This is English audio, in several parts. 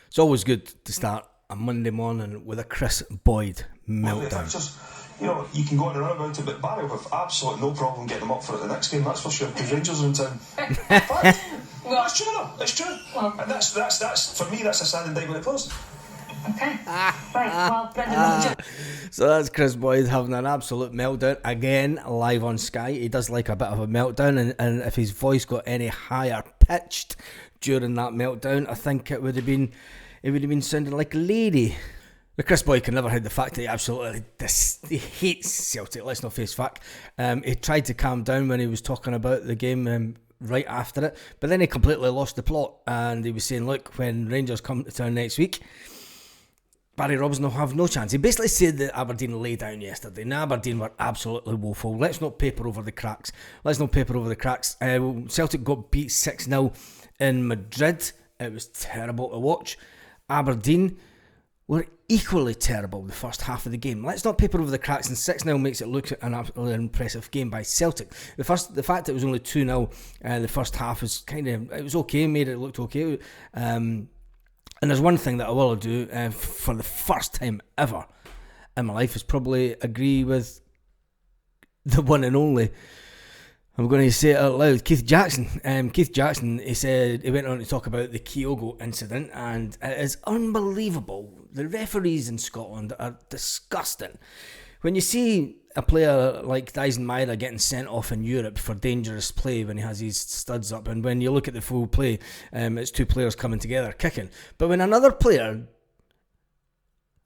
It's always good to start a Monday morning with a KRIS Boyd meltdown. You can go on and on about it, but Barry will have absolutely no problem getting them up for it the next game, that's for sure, because Rangers are in town. Fact. Well, that's true though, it's true. Well, and that's for me, that's a sad indictment of close. Okay. Right, well, So that's KRIS Boyd having an absolute meltdown again live on Sky. He does like a bit of a meltdown, and if his voice got any higher pitched during that meltdown, I think it would have been sounding like a lady. But KRIS Boyd can never hide the fact that he absolutely he hates Celtic. Let's not face fact. He tried to calm down when he was talking about the game right after it, but then he completely lost the plot, and he was saying, look, when Rangers come to town next week, Barry Robson will have no chance. He basically said that Aberdeen lay down yesterday. Now Aberdeen were absolutely woeful. Let's not paper over the cracks. Celtic got beat 6-0 in Madrid. It was terrible to watch. Aberdeen were equally terrible the first half of the game. Let's not paper over the cracks, and 6-0 makes it look an absolutely impressive game by Celtic. The fact it was only 2-0 the first half was it was okay, made it look okay. And there's one thing that I will do for the first time ever in my life is probably agree with the one and only, I'm going to say it out loud, Keith Jackson. Keith Jackson, he went on to talk about the Kyogo incident, and it is unbelievable. The referees in Scotland are disgusting. When you see a player like Dyson Myra getting sent off in Europe for dangerous play when he has his studs up, and when you look at the full play, it's two players coming together kicking. But when another player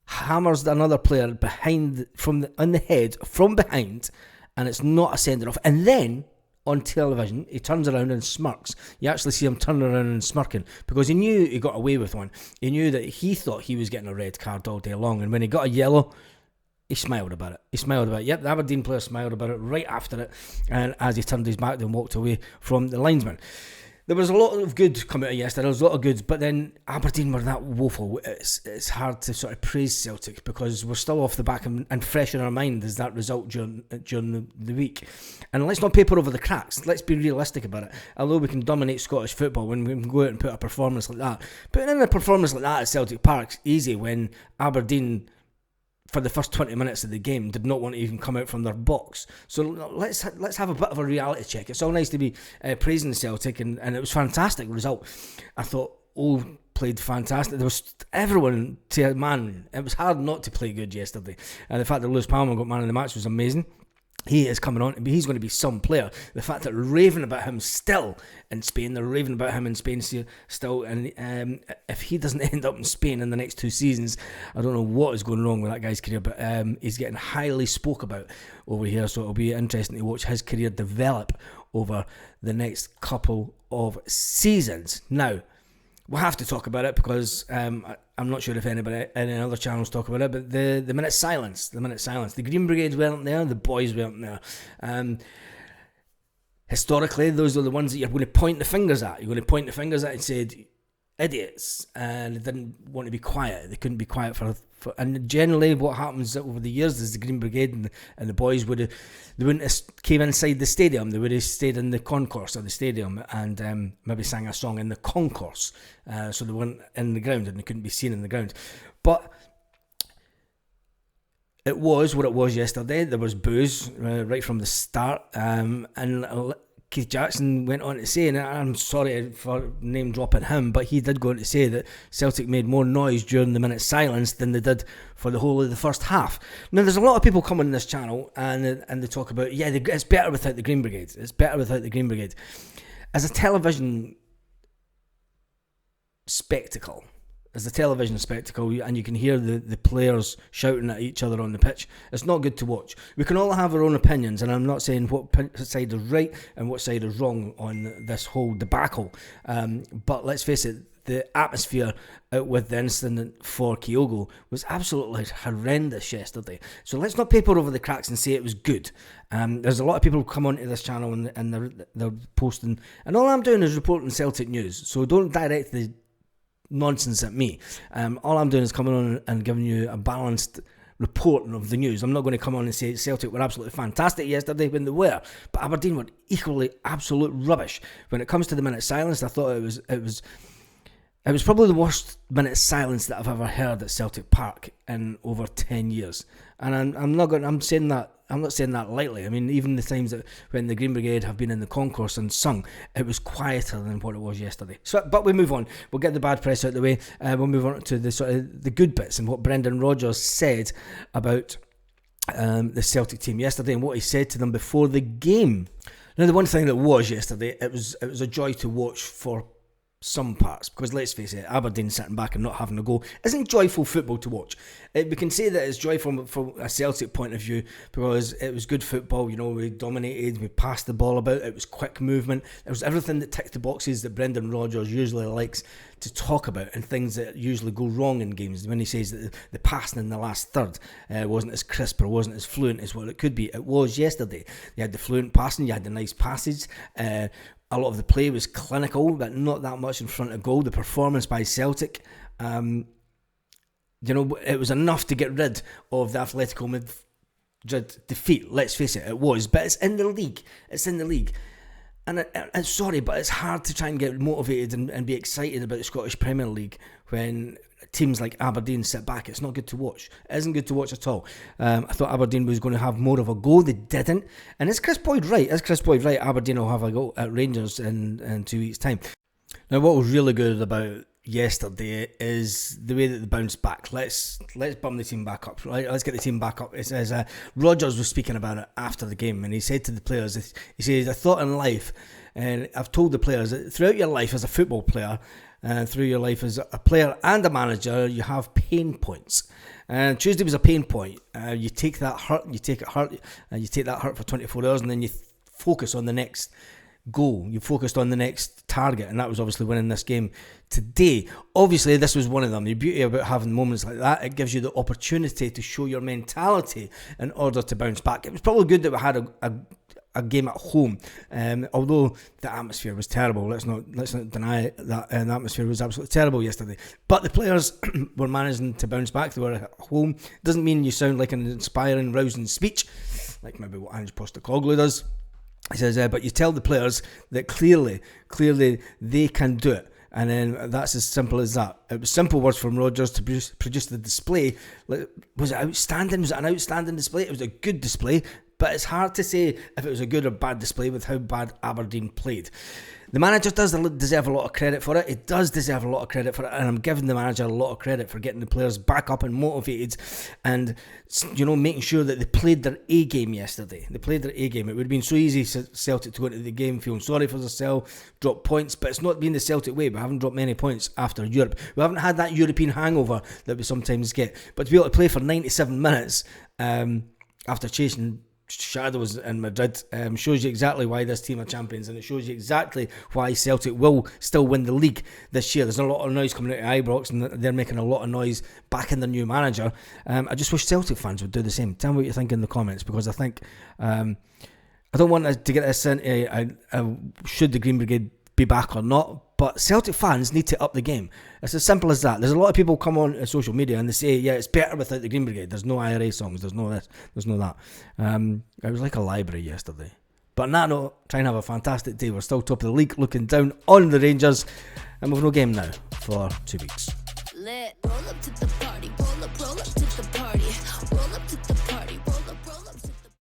hammers another player on the head from behind, and it's not a sender off, and then on television he turns around and smirks. You actually see him turning around and smirking because he knew he got away with one. He knew that he thought he was getting a red card all day long, and when he got a yellow, he smiled about it. Yep, the Aberdeen player smiled about it right after it, and as he turned his back and walked away from the linesman. There was a lot of good coming out of yesterday. There was a lot of good, but then Aberdeen were that woeful. It's hard to sort of praise Celtic because we're still off the back and fresh in our mind as that result during the week. And let's not paper over the cracks. Let's be realistic about it. Although we can dominate Scottish football when we can go out and put a performance like that, putting in a performance like that at Celtic Park's easy when Aberdeen, for the first 20 minutes of the game, did not want to even come out from their box. So let's have a bit of a reality check. It's all nice to be praising Celtic, and it was a fantastic result. I thought all played fantastic. There was everyone to a man. It was hard not to play good yesterday. And the fact that Lewis Palmer got man of the match was amazing. He is coming on. He's going to be some player. The fact that they're raving about him still in Spain, they're raving about him in Spain still. And if he doesn't end up in Spain in the next 2 seasons, I don't know what is going wrong with that guy's career. But he's getting highly spoke about over here. So it'll be interesting to watch his career develop over the next couple of seasons. Now, we'll have to talk about it because I'm not sure if any other channels talk about it, but the minute silence. The Green Brigade weren't there, the boys weren't there. Historically, those are the ones that you're going to point the fingers at. You're going to point the fingers at and say, idiots, and they didn't want to be quiet. They couldn't be quiet for and generally what happens over the years is the Green Brigade and the boys they wouldn't have came inside the stadium. They would have stayed in the concourse of the stadium and maybe sang a song in the concourse, so they weren't in the ground and they couldn't be seen in the ground. But it was what it was yesterday. There was boos right from the start, and Keith Jackson went on to say, and I'm sorry for name dropping him, but he did go on to say that Celtic made more noise during the minute silence than they did for the whole of the first half. Now, there's a lot of people coming on this channel and they talk about, it's better without the Green Brigade. It's better without the Green Brigade. As a television spectacle, and you can hear the players shouting at each other on the pitch, it's not good to watch. We can all have our own opinions, and I'm not saying what side is right and what side is wrong on this whole debacle, but let's face it, the atmosphere with the incident for Kyogo was absolutely horrendous yesterday. So let's not paper over the cracks and say it was good. There's a lot of people who come onto this channel and they're posting, and all I'm doing is reporting Celtic news, so don't direct the nonsense at me. All I'm doing is coming on and giving you a balanced reporting of the news. I'm not going to come on and say Celtic were absolutely fantastic yesterday when they were, but Aberdeen were equally absolute rubbish. When it comes to the minute silence, I thought it was It was probably the worst minute of silence that I've ever heard at Celtic Park in over 10 years. And I'm not saying that lightly. I mean, even the times that when the Green Brigade have been in the concourse and sung, it was quieter than what it was yesterday. So, but we move on. We'll get the bad press out of the way. We'll move on to the sort of the good bits and what Brendan Rodgers said about the Celtic team yesterday and what he said to them before the game. Now, the one thing that was yesterday, it was a joy to watch for some parts, because let's face it, Aberdeen sitting back and not having a goal isn't joyful football to watch. We can say that it's joy from a Celtic point of view, because it was good football. You know, we dominated, we passed the ball about, it was quick movement, it was everything that ticked the boxes that Brendan Rodgers usually likes to talk about, and things that usually go wrong in games. When he says that the passing in the last third wasn't as crisp or wasn't as fluent as what it could be, it was yesterday. You had the fluent passing, you had the nice passage, a lot of the play was clinical, but not that much in front of goal. The performance by Celtic, it was enough to get rid of the Atletico Madrid defeat. Let's face it, it was. But it's in the league. It's in the league. And I'm sorry, but it's hard to try and get motivated and be excited about the Scottish Premier League when teams like Aberdeen sit back. It's not good to watch. It isn't good to watch at all. I thought Aberdeen was going to have more of a go. They didn't. And is Chris Boyd right? Aberdeen will have a go at Rangers in 2 weeks' time. Now, what was really good about yesterday is the way that they bounced back. Let's bum the team back up. Right? Let's get the team back up. It says Rodgers was speaking about it after the game, and he said to the players, he says, I thought in life, and I've told the players that throughout your life as a football player, through your life as a player and a manager, you have pain points. And Tuesday was a pain point. You take that hurt, you take that hurt for 24 hours, and then you focus on the next goal. You focused on the next target, and that was obviously winning this game today. Obviously, this was one of them. The beauty about having moments like that, it gives you the opportunity to show your mentality in order to bounce back. It was probably good that we had a game at home, although the atmosphere was terrible. Let's not deny that the atmosphere was absolutely terrible yesterday. But the players were managing to bounce back. They were at home. Doesn't mean you sound like an inspiring, rousing speech, like maybe what Ange Postecoglou does. He says, but you tell the players that clearly they can do it. And then that's as simple as that. It was simple words from Rodgers to produce the display. Was it outstanding? Was it an outstanding display? It was a good display. But it's hard to say if it was a good or bad display with how bad Aberdeen played. The manager does deserve a lot of credit for it. It does deserve a lot of credit for it, and I'm giving the manager a lot of credit for getting the players back up and motivated, and making sure that they played their A game yesterday. They played their A game. It would have been so easy for Celtic to go into the game feeling sorry for themselves, drop points, but it's not been the Celtic way. We haven't dropped many points after Europe. We haven't had that European hangover that we sometimes get. But to be able to play for 97 minutes after chasing shadows in Madrid shows you exactly why this team are champions, and it shows you exactly why Celtic will still win the league this year. There's a lot of noise coming out of Ibrox, and they're making a lot of noise backing their new manager. I just wish Celtic fans would do the same. Tell me what you think in the comments, because I think I don't want to get this into should the Green Brigade be back or not, but Celtic fans need to up the game. It's as simple as that. There's a lot of people come on social media and they say, yeah, it's better without the Green Brigade. There's no IRA songs, there's no this, there's no that. It was like a library yesterday. But on that note, try and have a fantastic day. We're still top of the league, looking down on the Rangers, and we've no game now for 2 weeks. Lit. Roll up to the park.